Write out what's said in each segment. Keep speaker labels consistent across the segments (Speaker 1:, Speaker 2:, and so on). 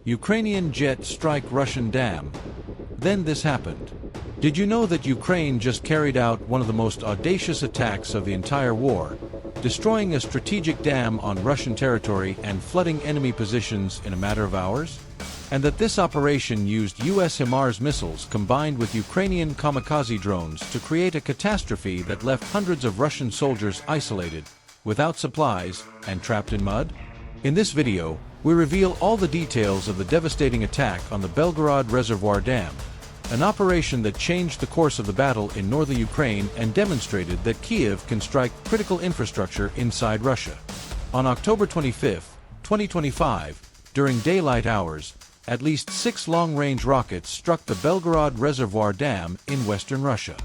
Speaker 1: Ukrainian jet strike Russian dam. Then this happened. Did you know that Ukraine just carried out one of the most audacious attacks of the entire war, destroying a strategic dam on Russian territory and flooding enemy positions in a matter of hours? And that this operation used US HIMARS missiles combined with Ukrainian Kamikaze drones to create a catastrophe that left hundreds of Russian soldiers isolated, without supplies, and trapped in mud? In this video, we reveal all the details of the devastating attack on the Belgorod Reservoir Dam, an operation that changed the course of the battle in northern Ukraine and demonstrated that Kyiv can strike critical infrastructure inside Russia. On October 25, 2025, during daylight hours, at least 6 long-range rockets struck the Belgorod Reservoir Dam in western Russia.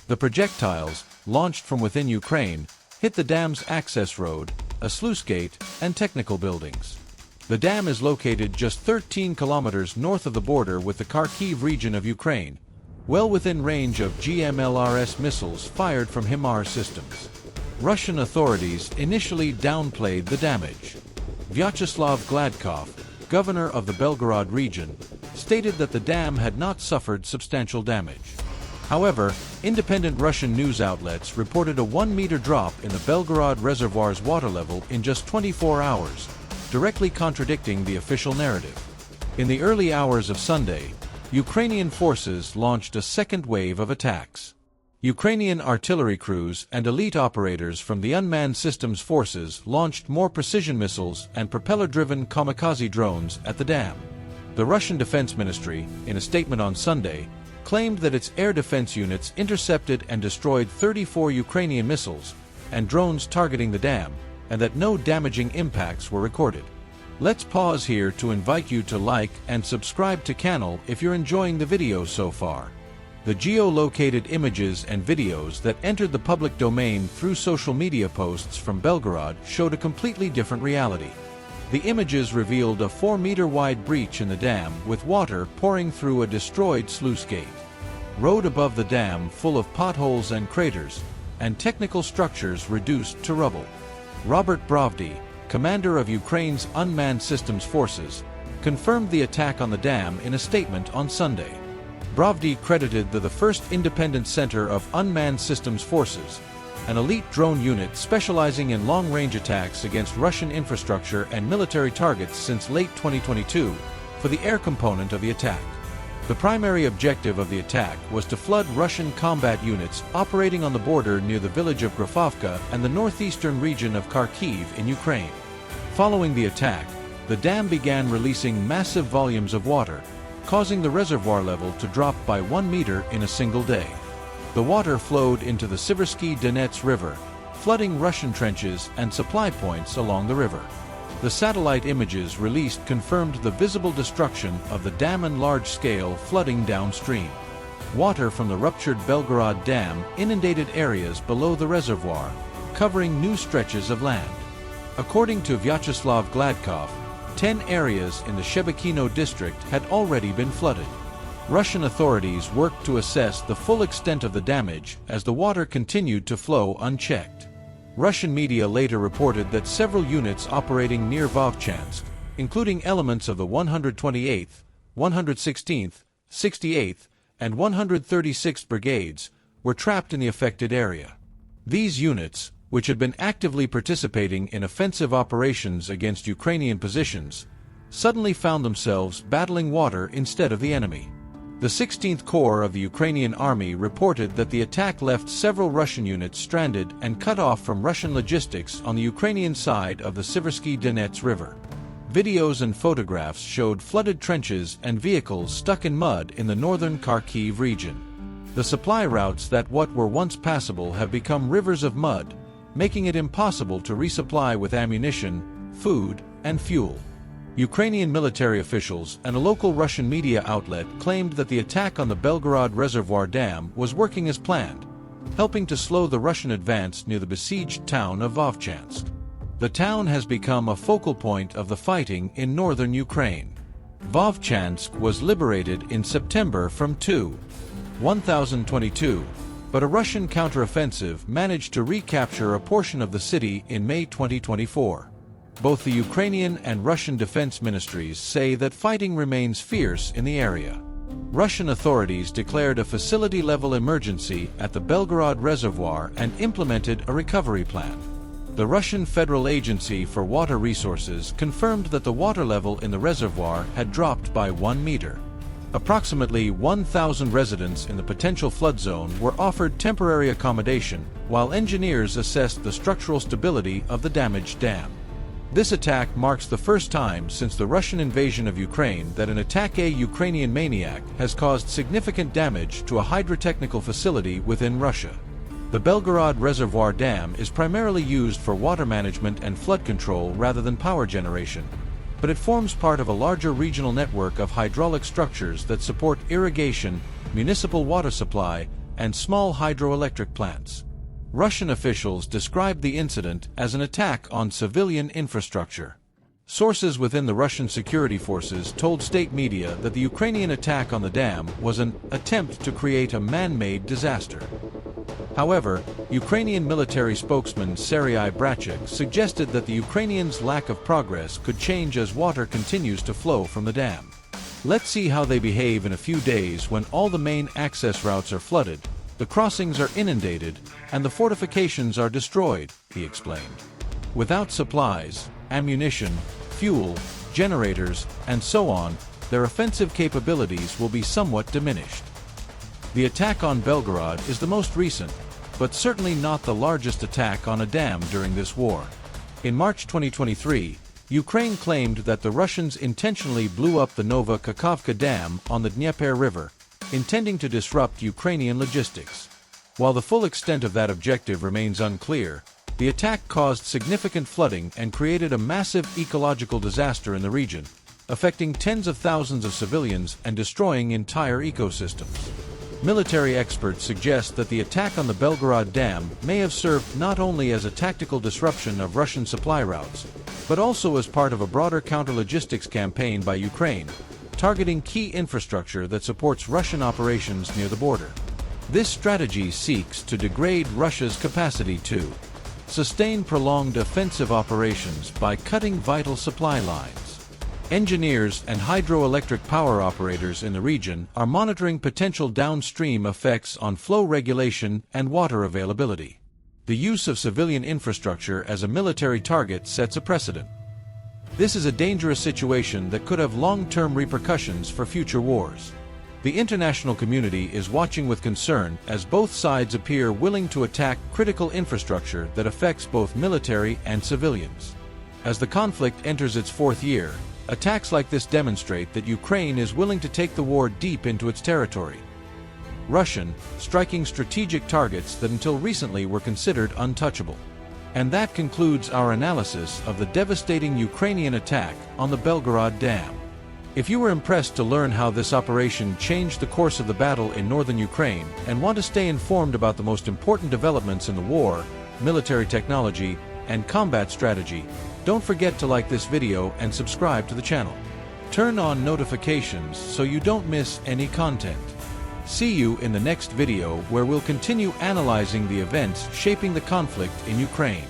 Speaker 1: The projectiles, launched from within Ukraine, hit the dam's access road, a sluice gate, and technical buildings. The dam is located just 13 kilometers north of the border with the Kharkiv region of Ukraine, well within range of GMLRS missiles fired from HIMARS systems. Russian authorities initially downplayed the damage. Vyacheslav Gladkov, governor of the Belgorod region, stated that the dam had not suffered substantial damage. However, independent Russian news outlets reported a 1-meter drop in the Belgorod Reservoir's water level in just 24 hours, directly contradicting the official narrative. In the early hours of Sunday, Ukrainian forces launched a second wave of attacks. Ukrainian artillery crews and elite operators from the unmanned systems forces launched more precision missiles and propeller-driven kamikaze drones at the dam. The Russian Defense Ministry, in a statement on Sunday, claimed that its air defense units intercepted and destroyed 34 Ukrainian missiles and drones targeting the dam, and that no damaging impacts were recorded. Let's pause here to invite you to like and subscribe to channel if you're enjoying the video so far. The geo-located images and videos that entered the public domain through social media posts from Belgorod showed a completely different reality. The images revealed a 4-meter wide breach in the dam with water pouring through a destroyed sluice gate. Road above the dam full of potholes and craters, and technical structures reduced to rubble. Robert Brovdy, commander of Ukraine's unmanned systems forces, confirmed the attack on the dam in a statement on Sunday. Brovdy credited the first independent center of unmanned systems forces, an elite drone unit specializing in long-range attacks against Russian infrastructure and military targets since late 2022, for the air component of the attack. The primary objective of the attack was to flood Russian combat units operating on the border near the village of Grafovka and the northeastern region of Kharkiv in Ukraine. Following the attack, the dam began releasing massive volumes of water, causing the reservoir level to drop by 1 meter in a single day. The water flowed into the Siversky Donets River, flooding Russian trenches and supply points along the river. The satellite images released confirmed the visible destruction of the dam and large-scale flooding downstream. Water from the ruptured Belgorod Dam inundated areas below the reservoir, covering new stretches of land. According to Vyacheslav Gladkov, 10 areas in the Shebekino district had already been flooded. Russian authorities worked to assess the full extent of the damage as the water continued to flow unchecked. Russian media later reported that several units operating near Vovchansk, including elements of the 128th, 116th, 68th, and 136th Brigades, were trapped in the affected area. These units, which had been actively participating in offensive operations against Ukrainian positions, suddenly found themselves battling water instead of the enemy. The 16th Corps of the Ukrainian Army reported that the attack left several Russian units stranded and cut off from Russian logistics on the Ukrainian side of the Siversky Donets River. Videos and photographs showed flooded trenches and vehicles stuck in mud in the northern Kharkiv region. The supply routes that what were once passable have become rivers of mud, making it impossible to resupply with ammunition, food, and fuel. Ukrainian military officials and a local Russian media outlet claimed that the attack on the Belgorod Reservoir Dam was working as planned, helping to slow the Russian advance near the besieged town of Vovchansk. The town has become a focal point of the fighting in northern Ukraine. Vovchansk was liberated in September from 1022, but a Russian counteroffensive managed to recapture a portion of the city in May 2024. both the Ukrainian and Russian defense ministries say that fighting remains fierce in the area. Russian authorities declared a facility-level emergency at the Belgorod Reservoir and implemented a recovery plan. The Russian Federal Agency for Water Resources confirmed that the water level in the reservoir had dropped by 1 meter. Approximately 1,000 residents in the potential flood zone were offered temporary accommodation, while engineers assessed the structural stability of the damaged dam. This attack marks the first time since the Russian invasion of Ukraine that an Ukrainian maniac has caused significant damage to a hydrotechnical facility within Russia. The Belgorod Reservoir Dam is primarily used for water management and flood control rather than power generation, but it forms part of a larger regional network of hydraulic structures that support irrigation, municipal water supply, and small hydroelectric plants. Russian officials described the incident as an attack on civilian infrastructure. Sources within the Russian security forces told state media that the Ukrainian attack on the dam was an attempt to create a man-made disaster. However, Ukrainian military spokesman Serhiy Brachuk suggested that the Ukrainians' lack of progress could change as water continues to flow from the dam. Let's see how they behave in a few days when all the main access routes are flooded, the crossings are inundated, and the fortifications are destroyed, he explained. Without supplies, ammunition, fuel, generators, and so on, their offensive capabilities will be somewhat diminished. The attack on Belgorod is the most recent, but certainly not the largest attack on a dam during this war. In March 2023, Ukraine claimed that the Russians intentionally blew up the Nova Kakhovka Dam on the Dnieper River, intending to disrupt Ukrainian logistics. While the full extent of that objective remains unclear, the attack caused significant flooding and created a massive ecological disaster in the region, affecting tens of thousands of civilians and destroying entire ecosystems. Military experts suggest that the attack on the Belgorod Dam may have served not only as a tactical disruption of Russian supply routes, but also as part of a broader counter-logistics campaign by Ukraine, targeting key infrastructure that supports Russian operations near the border. This strategy seeks to degrade Russia's capacity to sustain prolonged offensive operations by cutting vital supply lines. Engineers and hydroelectric power operators in the region are monitoring potential downstream effects on flow regulation and water availability. The use of civilian infrastructure as a military target sets a precedent. This is a dangerous situation that could have long-term repercussions for future wars. The international community is watching with concern as both sides appear willing to attack critical infrastructure that affects both military and civilians. As the conflict enters its fourth year, attacks like this demonstrate that Ukraine is willing to take the war deep into its territory. Russian, striking strategic targets that until recently were considered untouchable. And that concludes our analysis of the devastating Ukrainian attack on the Belgorod Dam. If you were impressed to learn how this operation changed the course of the battle in northern Ukraine and want to stay informed about the most important developments in the war, military technology, and combat strategy, don't forget to like this video and subscribe to the channel. Turn on notifications so you don't miss any content. See you in the next video where we'll continue analyzing the events shaping the conflict in Ukraine.